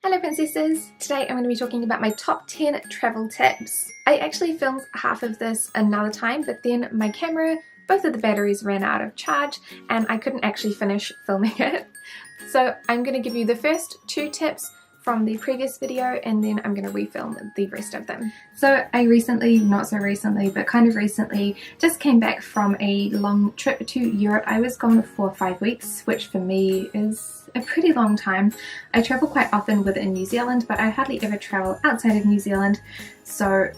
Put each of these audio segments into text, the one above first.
Hello princesses! Today I'm going to be talking about my top 10 travel tips. I actually filmed half of this another time, but then my camera, both of the batteries ran out of charge and I couldn't actually finish filming it. So I'm going to give you the first two tips from the previous video and then I'm going to refilm the rest of them. So I recently, not so recently, but kind of recently, just came back from a long trip to Europe. I was gone for 5 weeks, which for me is a pretty long time. I travel quite often within New Zealand, but I hardly ever travel outside of New Zealand, so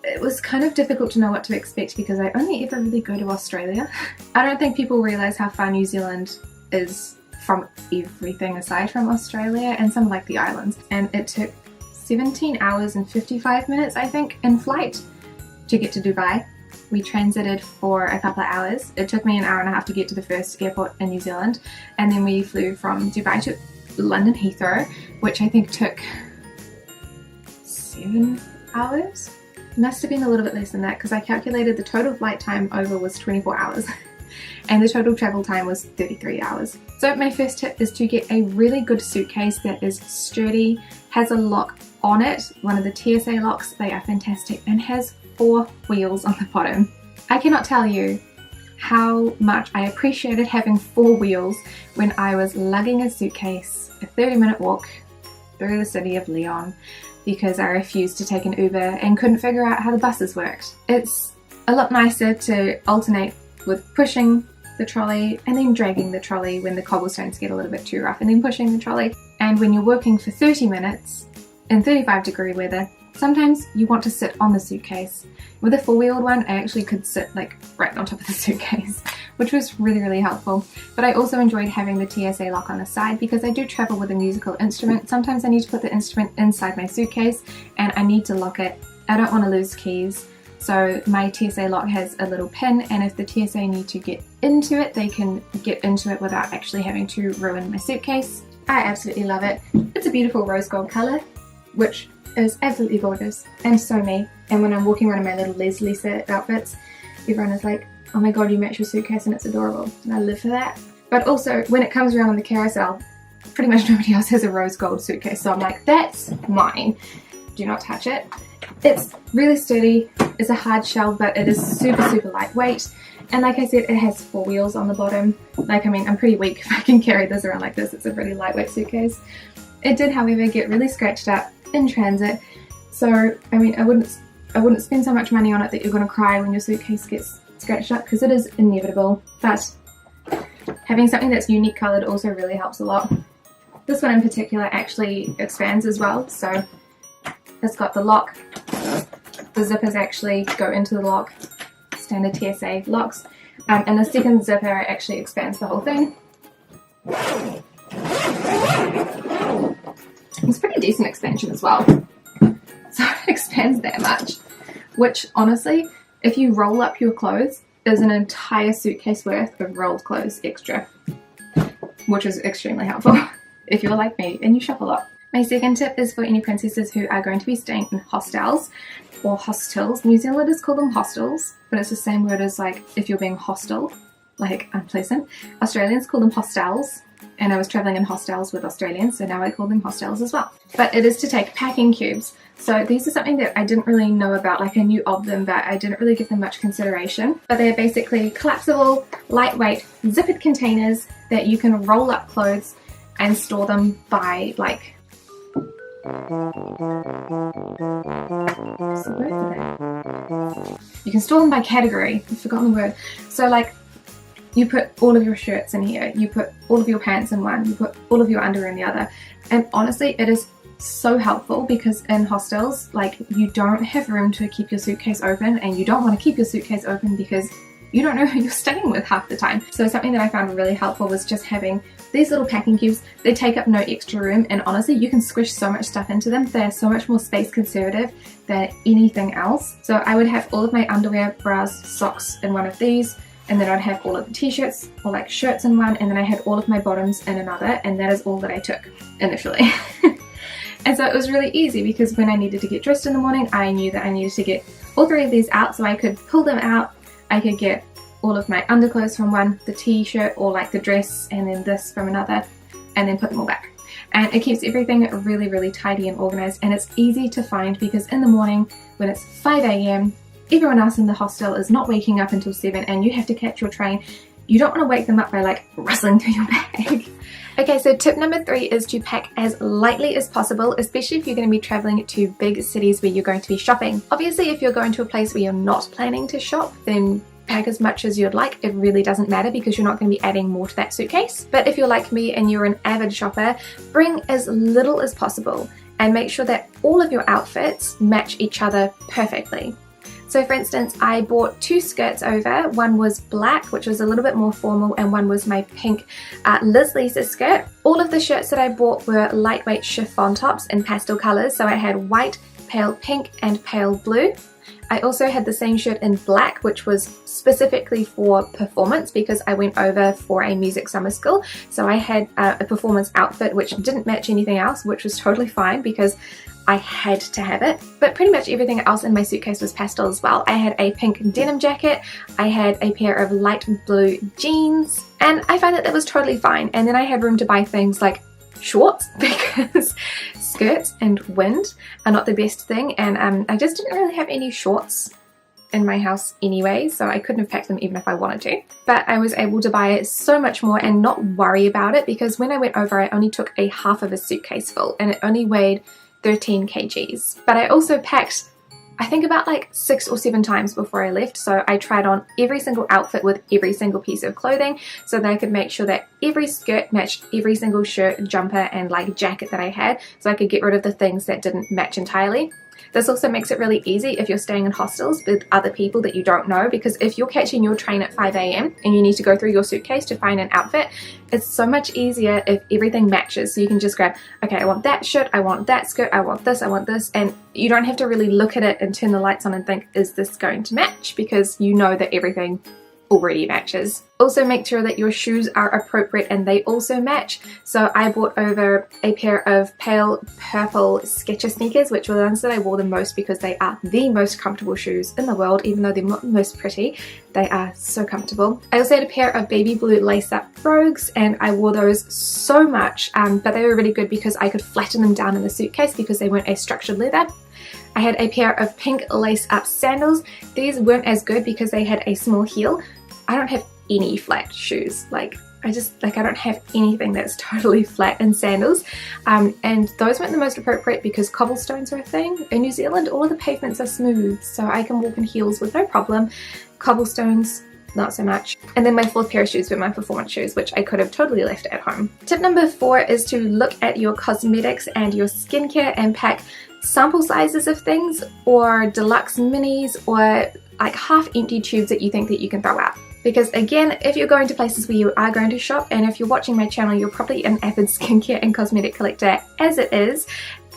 it was kind of difficult to know what to expect because I only ever really go to Australia. I don't think people realise how far New Zealand is from everything aside from Australia and some like the islands, and it took 17 hours and 55 minutes I think in flight to get to Dubai. We transited for a couple of hours. It took me an hour and a half to get to the first airport in New Zealand, and then we flew from Dubai to London Heathrow, which I think took 7 hours. It must have been a little bit less than that because I calculated the total flight time over was 24 hours. And the total travel time was 33 hours. So my first tip is to get a really good suitcase that is sturdy, has a lock on it, one of the TSA locks. They are fantastic, and has 4 wheels on the bottom. I cannot tell you how much I appreciated having 4 wheels when I was lugging a suitcase a 30-minute walk through the city of Lyon because I refused to take an Uber and couldn't figure out how the buses worked. It's a lot nicer to alternate with pushing the trolley and then dragging the trolley when the cobblestones get a little bit too rough, and then pushing the trolley. And when you're working for 30 minutes in 35-degree weather, sometimes you want to sit on the suitcase. With a 4-wheeled one, I actually could sit like right on top of the suitcase, which was really helpful. But I also enjoyed having the TSA lock on the side because I do travel with a musical instrument. Sometimes I need to put the instrument inside my suitcase and I need to lock it. I don't want to lose keys. So my TSA lock has a little pin, and if the TSA need to get into it, they can get into it without actually having to ruin my suitcase. I absolutely love it. It's a beautiful rose gold colour, which is absolutely gorgeous and so me. And when I'm walking around in my little Les Lisa outfits, everyone is like, oh my god, you match your suitcase and it's adorable. And I live for that. But also, when it comes around on the carousel, pretty much nobody else has a rose gold suitcase. So I'm like, that's mine. Do not touch it. It's really sturdy. It's a hard shell, but it is super lightweight. And like I said, it has 4 wheels on the bottom. Like, I mean, I'm pretty weak if I can carry this around like this. It's a pretty lightweight suitcase. It did, however, get really scratched up in transit. So, I mean, I wouldn't spend so much money on it that you're going to cry when your suitcase gets scratched up, because it is inevitable. But having something that's unique coloured also really helps a lot. This one in particular actually expands as well. So it's got the lock. The zippers actually go into the lock, standard TSA locks, and the second zipper actually expands the whole thing. It's pretty decent expansion as well. So it expands that much, which honestly, if you roll up your clothes, is an entire suitcase worth of rolled clothes extra, which is extremely helpful if you're like me and you shop a lot. My second tip is for any princesses who are going to be staying in hostels or hostels. New Zealanders call them hostels, but it's the same word as like if you're being hostile, like unpleasant. Australians call them hostels, and I was travelling in hostels with Australians, so now I call them hostels as well. But it is to take packing cubes. So these are something that I didn't really know about, like I knew of them, but I didn't really give them much consideration. But they're basically collapsible, lightweight, zippered containers that you can roll up clothes and store them by like you can store them by category. I've forgotten the word. So like you put all of your shirts in here, you put all of your pants in one, you put all of your underwear in the other. And honestly, it is so helpful because in hostels, like, you don't have room to keep your suitcase open, and you don't want to keep your suitcase open because you don't know who you're staying with half the time. So something that I found really helpful was just having these little packing cubes. They take up no extra room, and honestly, you can squish so much stuff into them. They're so much more space conservative than anything else. So I would have all of my underwear, bras, socks in one of these, and then I'd have all of the t-shirts or like shirts in one, and then I had all of my bottoms in another, and that is all that I took initially. And so it was really easy because when I needed to get dressed in the morning, I knew that I needed to get all 3 of these out, so I could pull them out. I could get all of my underclothes from one, the t-shirt or like the dress, and then this from another, and then put them all back. and it keeps everything really tidy and organized, and it's easy to find because in the morning when it's 5 a.m. everyone else in the hostel is not waking up until 7 and you have to catch your train. You don't want to wake them up by like rustling through your bag. Okay, so tip number 3 is to pack as lightly as possible, especially if you're going to be traveling to big cities where you're going to be shopping. Obviously, if you're going to a place where you're not planning to shop, then pack as much as you'd like. It really doesn't matter because you're not going to be adding more to that suitcase. But if you're like me and you're an avid shopper, bring as little as possible and make sure that all of your outfits match each other perfectly. So for instance, I bought 2 skirts over. One was black, which was a little bit more formal, and one was my pink Liz Lisa skirt. All of the shirts that I bought were lightweight chiffon tops in pastel colors. So I had white, pale pink, and pale blue. I also had the same shirt in black, which was specifically for performance because I went over for a music summer school. So I had a performance outfit which didn't match anything else, which was totally fine because I had to have it. But pretty much everything else in my suitcase was pastel as well. I had a pink denim jacket, I had a pair of light blue jeans, and I found that was totally fine. And then I had room to buy things like shorts because skirts and wind are not the best thing, and I just didn't really have any shorts in my house anyway, so I couldn't have packed them even if I wanted to. But I was able to buy so much more and not worry about it because when I went over I only took a half of a suitcase full and it only weighed 13 kgs. But I also packed I think about like 6 or 7 times before I left, so I tried on every single outfit with every single piece of clothing so that I could make sure that every skirt matched every single shirt, jumper and like jacket that I had, so I could get rid of the things that didn't match entirely. This also makes it really easy if you're staying in hostels with other people that you don't know, because if you're catching your train at 5 a.m. and you need to go through your suitcase to find an outfit, it's so much easier if everything matches. So you can just grab, okay, I want that shirt, I want that skirt, I want this, and you don't have to really look at it and turn the lights on and think, is this going to match? Because you know that everything already matches. Also make sure that your shoes are appropriate and they also match. So I bought over a pair of pale purple Skechers sneakers, which were the ones that I wore the most because they are the most comfortable shoes in the world. Even though they're not the most pretty, they are so comfortable. I also had a pair of baby blue lace-up brogues and I wore those so much, but they were really good because I could flatten them down in the suitcase because they weren't a structured leather. I had a pair of pink lace-up sandals. These weren't as good because they had a small heel. I don't have any flat shoes. I don't have anything that's totally flat in sandals. And those weren't the most appropriate because cobblestones are a thing. In New Zealand, all of the pavements are smooth, so I can walk in heels with no problem. Cobblestones, not so much. And then my 4th pair of shoes were my performance shoes, which I could have totally left at home. Tip number 4 is to look at your cosmetics and your skincare and pack sample sizes of things or deluxe minis or like half empty tubes that you think that you can throw out. Because again, if you're going to places where you are going to shop, and if you're watching my channel, you're probably an avid skincare and cosmetic collector as it is,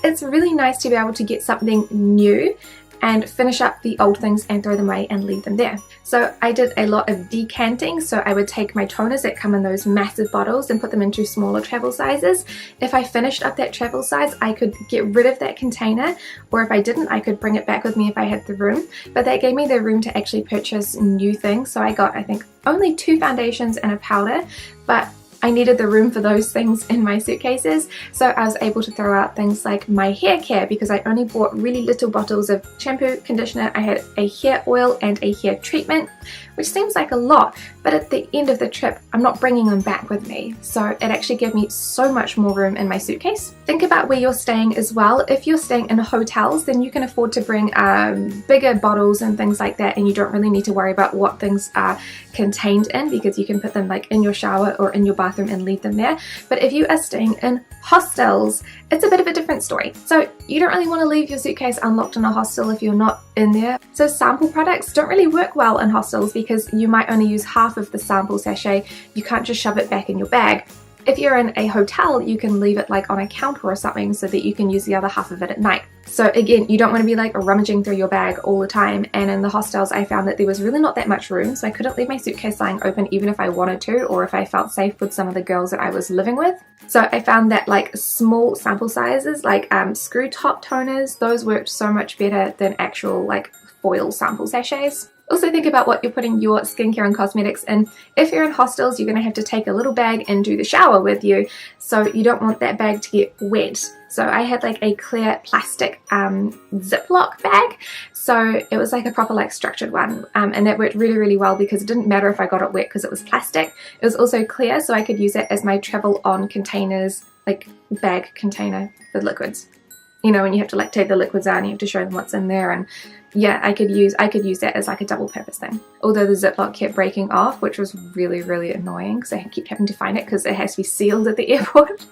it's really nice to be able to get something new and finish up the old things and throw them away and leave them there. So I did a lot of decanting, so I would take my toners that come in those massive bottles and put them into smaller travel sizes. If I finished up that travel size, I could get rid of that container, or if I didn't, I could bring it back with me if I had the room. But that gave me the room to actually purchase new things, so I got, I think, only 2 foundations and a powder, but I needed the room for those things in my suitcases, so I was able to throw out things like my hair care because I only bought really little bottles of shampoo, conditioner. I had a hair oil and a hair treatment, which seems like a lot, but at the end of the trip I'm not bringing them back with me, so it actually gave me so much more room in my suitcase. Think about where you're staying as well. If you're staying in hotels, then you can afford to bring bigger bottles and things like that, and you don't really need to worry about what things are contained in because you can put them like in your shower or in your bathroom and leave them there. But if you are staying in hostels, it's a bit of a different story. So you don't really want to leave your suitcase unlocked in a hostel if you're not in there. So sample products don't really work well in hostels because you might only use half of the sample sachet. You can't just shove it back in your bag. If you're in a hotel, you can leave it like on a counter or something so that you can use the other half of it at night. So again, you don't want to be like rummaging through your bag all the time, and in the hostels I found that there was really not that much room, so I couldn't leave my suitcase lying open even if I wanted to, or if I felt safe with some of the girls that I was living with. So I found that like small sample sizes, like screw top toners, those worked so much better than actual like foil sample sachets. Also think about what you're putting your skincare and cosmetics in. If you're in hostels, you're going to have to take a little bag and do the shower with you, so you don't want that bag to get wet. So I had like a clear plastic Ziploc bag, so it was like a proper like structured one, and that worked really, really well because it didn't matter if I got it wet because it was plastic. It was also clear, so I could use it as my travel on containers, like bag container for liquids. You know, when you have to like take the liquids out and you have to show them what's in there, and yeah, I could use that as like a double purpose thing. Although the Ziploc kept breaking off, which was really, really annoying because I kept having to find it because it has to be sealed at the airport.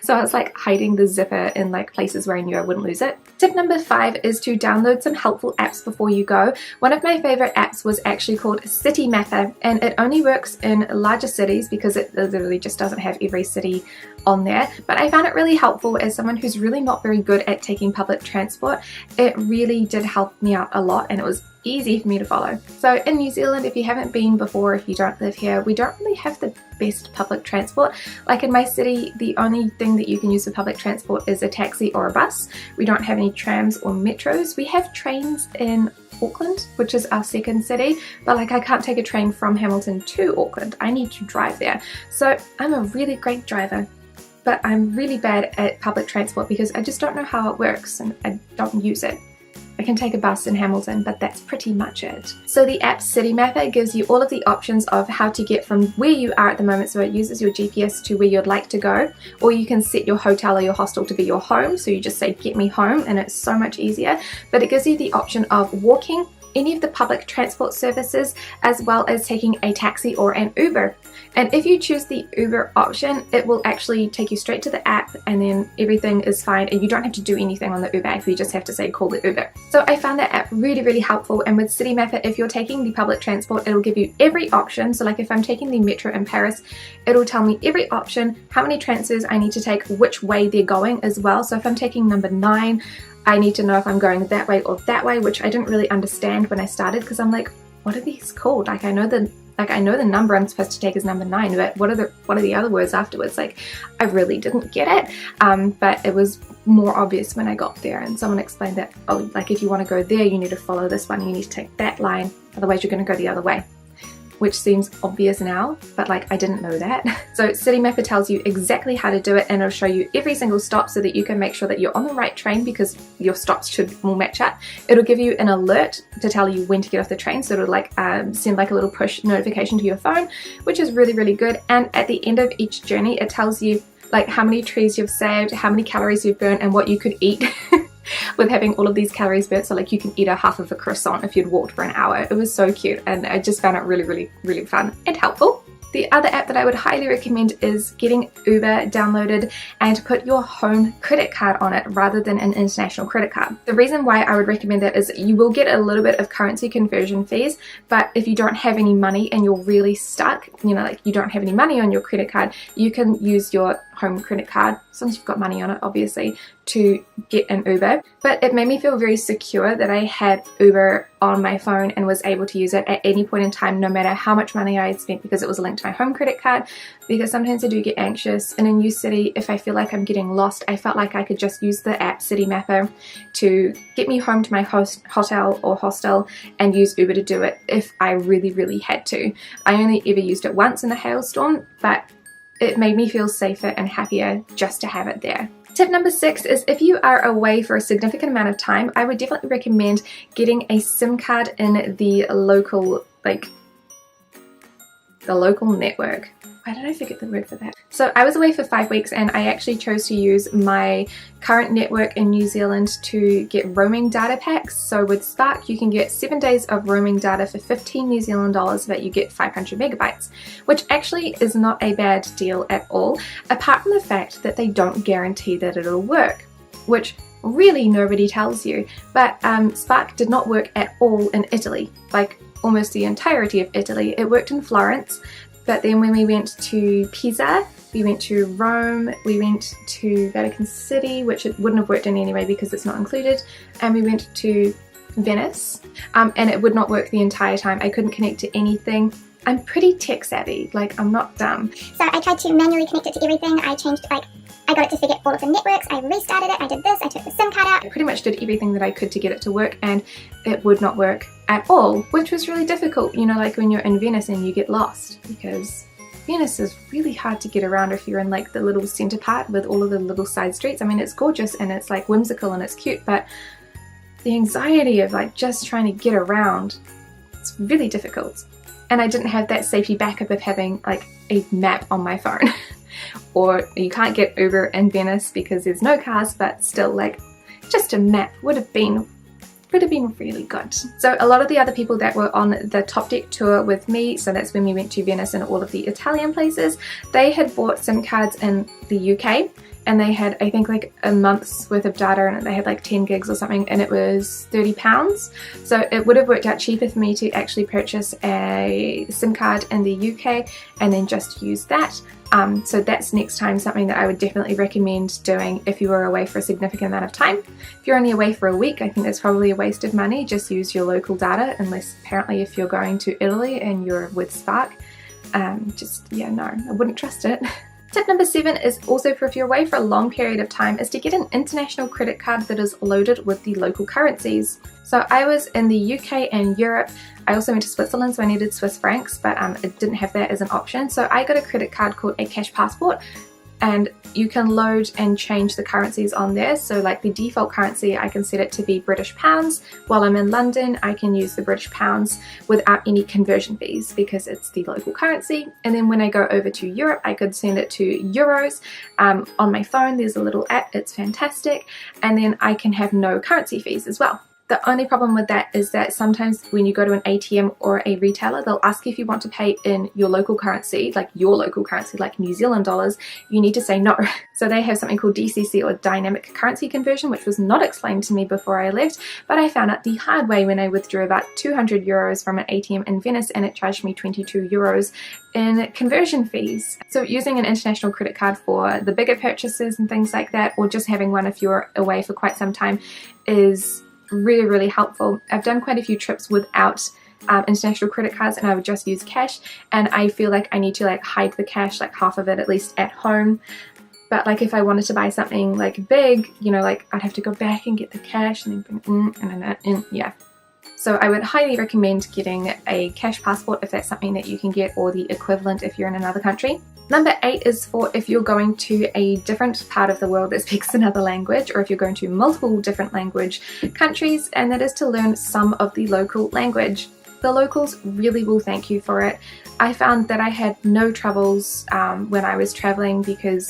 So I was like hiding the zipper in like places where I knew I wouldn't lose it. Tip number 5 is to download some helpful apps before you go. One of my favorite apps was actually called City Mapper, and it only works in larger cities because it literally just doesn't have every city on there. But I found it really helpful as someone who's really not very good at taking public transport. It really did help me out a lot, and it was easy for me to follow. So in New Zealand, if you haven't been before, if you don't live here, we don't really have the best public transport. Like in my city, the only thing that you can use for public transport is a taxi or a bus. We don't have any trams or metros. We have trains in Auckland, which is our second city, but like I can't take a train from Hamilton to Auckland. I need to drive there. So I'm a really great driver, but I'm really bad at public transport because I just don't know how it works and I don't use it. I can take a bus in Hamilton, but that's pretty much it. So the app City Mapper gives you all of the options of how to get from where you are at the moment, so it uses your GPS to where you'd like to go, or you can set your hotel or your hostel to be your home, so you just say get me home and it's so much easier. But it gives you the option of walking, any of the public transport services, as well as taking a taxi or an Uber. And if you choose the Uber option, it will actually take you straight to the app and then everything is fine and you don't have to do anything on the Uber app. You just have to say call the Uber. So I found that app really, really helpful, and with City Mapper, if you're taking the public transport, it'll give you every option. So like if I'm taking the metro in Paris, it'll tell me every option, how many transfers I need to take, which way they're going as well. So if I'm taking number 9, I need to know if I'm going that way or that way, which I didn't really understand when I started because I'm like, what are these called? Like I know the number I'm supposed to take is number 9, but what are the other words afterwards? Like I really didn't get it, but it was more obvious when I got there and someone explained that, oh, like if you want to go there, you need to follow this one, you need to take that line, otherwise you're going to go the other way. Which seems obvious now, but like I didn't know that. So City Mapper tells you exactly how to do it, and it'll show you every single stop so that you can make sure that you're on the right train because your stops will match up. It'll give you an alert to tell you when to get off the train, so it'll like send like a little push notification to your phone, which is really, really good. And at the end of each journey, it tells you like how many trees you've saved, how many calories you've burned, and what you could eat with having all of these calories burnt. So like you can eat a half of a croissant if you'd walked for an hour. It was so cute, and I just found it really, really, really fun and helpful. The other app that I would highly recommend is getting Uber downloaded and put your home credit card on it rather than an international credit card. The reason why I would recommend that is you will get a little bit of currency conversion fees, but if you don't have any money and you're really stuck, you know, like you don't have any money on your credit card, you can use your home credit card, as long as you've got money on it obviously, to get an Uber. But it made me feel very secure that I had Uber on my phone and was able to use it at any point in time, no matter how much money I had spent, because it was linked to my home credit card. Because sometimes I do get anxious in a new city. If I feel like I'm getting lost, I felt like I could just use the app City Mapper to get me home to my hotel or hostel and use Uber to do it if I really, really had to. I only ever used it once in a hailstorm, but it made me feel safer and happier just to have it there. Tip number 6 is if you are away for a significant amount of time, I would definitely recommend getting a SIM card in the local network. Why did I forget the word for that? So I was away for 5 weeks and I actually chose to use my current network in New Zealand to get roaming data packs. So with Spark you can get 7 days of roaming data for 15 New Zealand dollars, but you get 500 megabytes, which actually is not a bad deal at all, apart from the fact that they don't guarantee that it'll work, which really nobody tells you. But Spark did not work at all in Italy, like almost the entirety of Italy. It worked in Florence, but then when we went to Pisa, we went to Rome, we went to Vatican City, which it wouldn't have worked in anyway because it's not included, and we went to Venice, and it would not work the entire time. I couldn't connect to anything. I'm pretty tech savvy, like I'm not dumb. So I tried to manually connect it to everything. I changed, like, I got it to forget all of the networks, I restarted it, I did this, I took the SIM card out. I pretty much did everything that I could to get it to work, and it would not work at all, which was really difficult, you know, like when you're in Venice and you get lost, because Venice is really hard to get around if you're in like the little center part with all of the little side streets. I mean, it's gorgeous and it's like whimsical and it's cute, but the anxiety of like just trying to get around, it's really difficult. And I didn't have that safety backup of having like a map on my phone. Or you can't get Uber in Venice because there's no cars, but still, like, just a map would have been really good. So a lot of the other people that were on the Top Deck tour with me, so that's when we went to Venice and all of the Italian places, they had bought SIM cards in the UK, and they had, I think, like a month's worth of data, and they had like 10 gigs or something, and it was £30. So it would have worked out cheaper for me to actually purchase a SIM card in the UK and then just use that. So that's next time something that I would definitely recommend doing if you were away for a significant amount of time. If you're only away for a week, I think that's probably a waste of money. Just use your local data, unless apparently if you're going to Italy and you're with Spark, yeah, no, I wouldn't trust it. Tip number 7 is also for if you're away for a long period of time, is to get an international credit card that is loaded with the local currencies. So I was in the UK and Europe. I also went to Switzerland, so I needed Swiss francs, but it didn't have that as an option. So I got a credit card called a cash passport, and you can load and change the currencies on there. So like the default currency, I can set it to be British pounds. While I'm in London, I can use the British pounds without any conversion fees because it's the local currency. And then when I go over to Europe, I could send it to euros. On my phone, there's a little app, it's fantastic. And then I can have no currency fees as well. The only problem with that is that sometimes when you go to an ATM or a retailer, they'll ask you if you want to pay in your local currency, like New Zealand dollars. You need to say no. So they have something called DCC, or dynamic currency conversion, which was not explained to me before I left, but I found out the hard way when I withdrew about 200 euros from an ATM in Venice, and it charged me 22 euros in conversion fees. So using an international credit card for the bigger purchases and things like that, or just having one if you're away for quite some time, is really helpful. I've done quite a few trips without international credit cards, and I would just use cash, and I feel like I need to like hide the cash, like half of it at least, at home. But like if I wanted to buy something like big, you know, like I'd have to go back and get the cash and then bring it in, yeah. So I would highly recommend getting a cash passport if that's something that you can get, or the equivalent if you're in another country. Number 8 is for if you're going to a different part of the world that speaks another language, or if you're going to multiple different language countries, and that is to learn some of the local language. The locals really will thank you for it. I found that I had no troubles when I was traveling because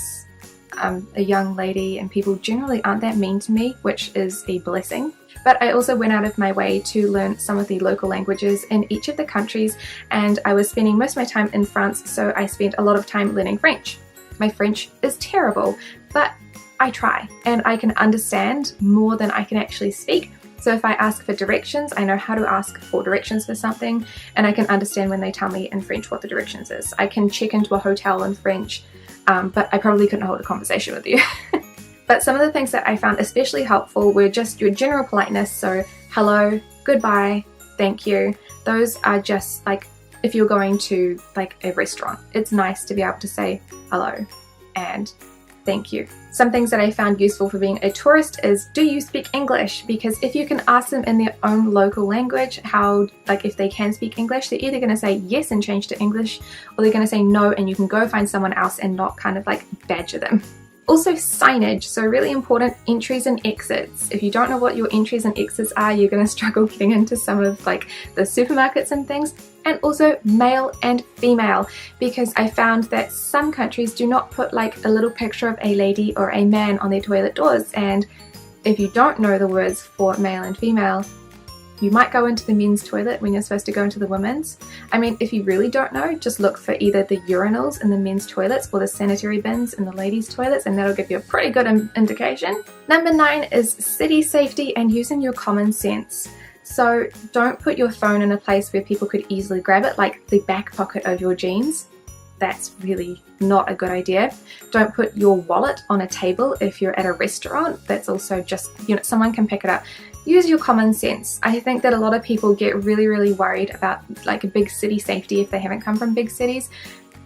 I'm a young lady and people generally aren't that mean to me, which is a blessing. But I also went out of my way to learn some of the local languages in each of the countries, and I was spending most of my time in France, so I spent a lot of time learning French. My French is terrible, but I try, and I can understand more than I can actually speak. So if I ask for directions, I know how to ask for directions for something, and I can understand when they tell me in French what the directions is. I can check into a hotel in French, but I probably couldn't hold a conversation with you. But some of the things that I found especially helpful were just your general politeness. So hello, goodbye, thank you. Those are just like if you're going to like a restaurant, it's nice to be able to say hello and thank you. Some things that I found useful for being a tourist is, do you speak English? Because if you can ask them in their own local language, if they can speak English, they're either going to say yes and change to English, or they're going to say no, and you can go find someone else and not kind of like badger them. Also signage, so really important, entries and exits. If you don't know what your entries and exits are, you're going to struggle getting into some of like the supermarkets and things. And also male and female, because I found that some countries do not put like a little picture of a lady or a man on their toilet doors, and if you don't know the words for male and female, you might go into the men's toilet when you're supposed to go into the women's. I mean, if you really don't know, just look for either the urinals in the men's toilets or the sanitary bins in the ladies' toilets, and that'll give you a pretty good indication. Number 9 is city safety and using your common sense. So don't put your phone in a place where people could easily grab it, like the back pocket of your jeans. That's really not a good idea. Don't put your wallet on a table if you're at a restaurant. That's also just, someone can pick it up. Use your common sense. I think that a lot of people get really worried about like a big city safety if they haven't come from big cities,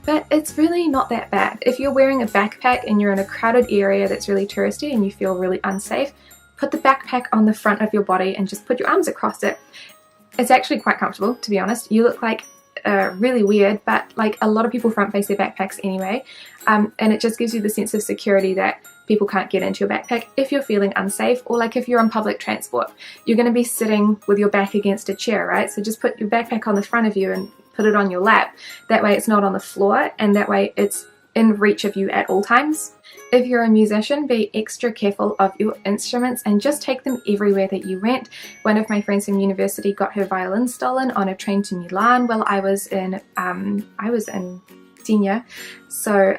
but it's really not that bad. If you're wearing a backpack and you're in a crowded area that's really touristy and you feel really unsafe, put the backpack on the front of your body and just put your arms across it. It's actually quite comfortable, to be honest. You look like really weird, but like a lot of people front face their backpacks anyway, and it just gives you the sense of security that people can't get into your backpack if you're feeling unsafe, or like if you're on public transport. You're going to be sitting with your back against a chair, right? So just put your backpack on the front of you and put it on your lap. That way it's not on the floor, and that way it's in reach of you at all times. If you're a musician, be extra careful of your instruments and just take them everywhere that you went. One of my friends from university got her violin stolen on a train to Milan while I was in senior, so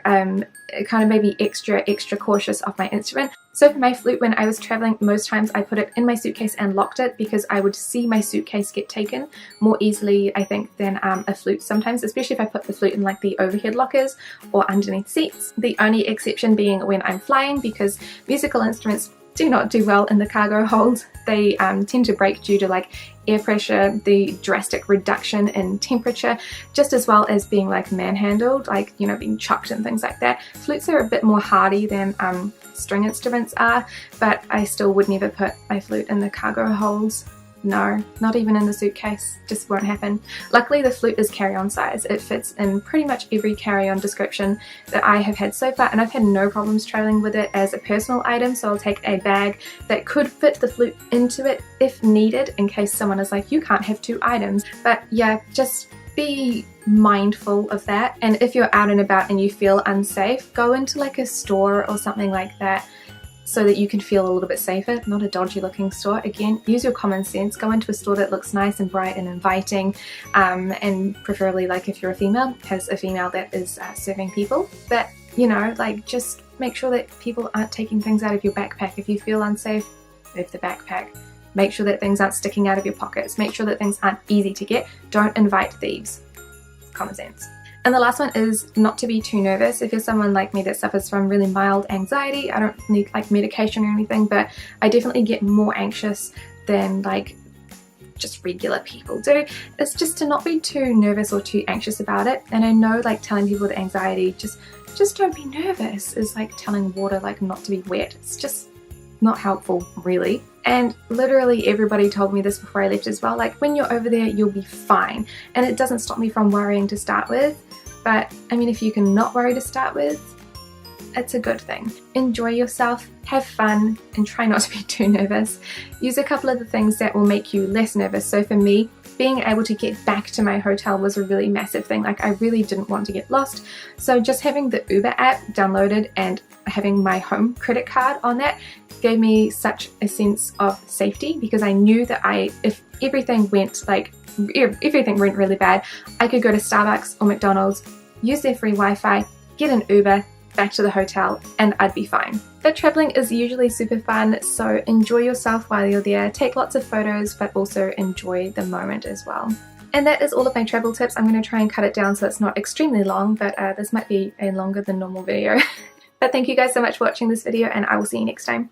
it kind of made me extra cautious of my instrument. So for my flute, when I was traveling, most times I put it in my suitcase and locked it, because I would see my suitcase get taken more easily, I think, than a flute sometimes, especially if I put the flute in like the overhead lockers or underneath seats. The only exception being when I'm flying, because musical instruments do not do well in the cargo hold. They tend to break due to like air pressure, the drastic reduction in temperature, just as well as being like manhandled, like, you know, being chucked and things like that. Flutes are a bit more hardy than string instruments are, but I still would never put my flute in the cargo holds. No, not even in the suitcase, just won't happen. Luckily the flute is carry-on size. It fits in pretty much every carry-on description that I have had so far, and I've had no problems traveling with it as a personal item. So I'll take a bag that could fit the flute into it if needed, in case someone is like, you can't have two items. But yeah, just be mindful of that. And if you're out and about and you feel unsafe, go into like a store or something like that, so that you can feel a little bit safer, not a dodgy looking store. Again, use your common sense, go into a store that looks nice and bright and inviting, and preferably, like if you're a female, has a female that is serving people. But, you know, like just make sure that people aren't taking things out of your backpack. If you feel unsafe with the backpack, make sure that things aren't sticking out of your pockets, make sure that things aren't easy to get. Don't invite thieves. Common sense. And the last one is not to be too nervous. If you're someone like me that suffers from really mild anxiety, I don't need like medication or anything, but I definitely get more anxious than like just regular people do. It's just to not be too nervous or too anxious about it. And I know like telling people with anxiety, just don't be nervous, is like telling water like not to be wet. It's just not helpful, really. And literally everybody told me this before I left as well, like when you're over there you'll be fine. And it doesn't stop me from worrying to start with, but I mean, if you can not worry to start with, it's a good thing. Enjoy yourself, have fun, and try not to be too nervous. Use a couple of the things that will make you less nervous. So for me, being able to get back to my hotel was a really massive thing. Like I really didn't want to get lost. So just having the Uber app downloaded and having my home credit card on that gave me such a sense of safety, because I knew that if everything went really bad, I could go to Starbucks or McDonald's, use their free Wi-Fi, get an Uber back to the hotel, and I'd be fine. But traveling is usually super fun, so enjoy yourself while you're there. Take lots of photos, but also enjoy the moment as well. And that is all of my travel tips. I'm going to try and cut it down so it's not extremely long, but this might be a longer than normal video. But thank you guys so much for watching this video, and I will see you next time.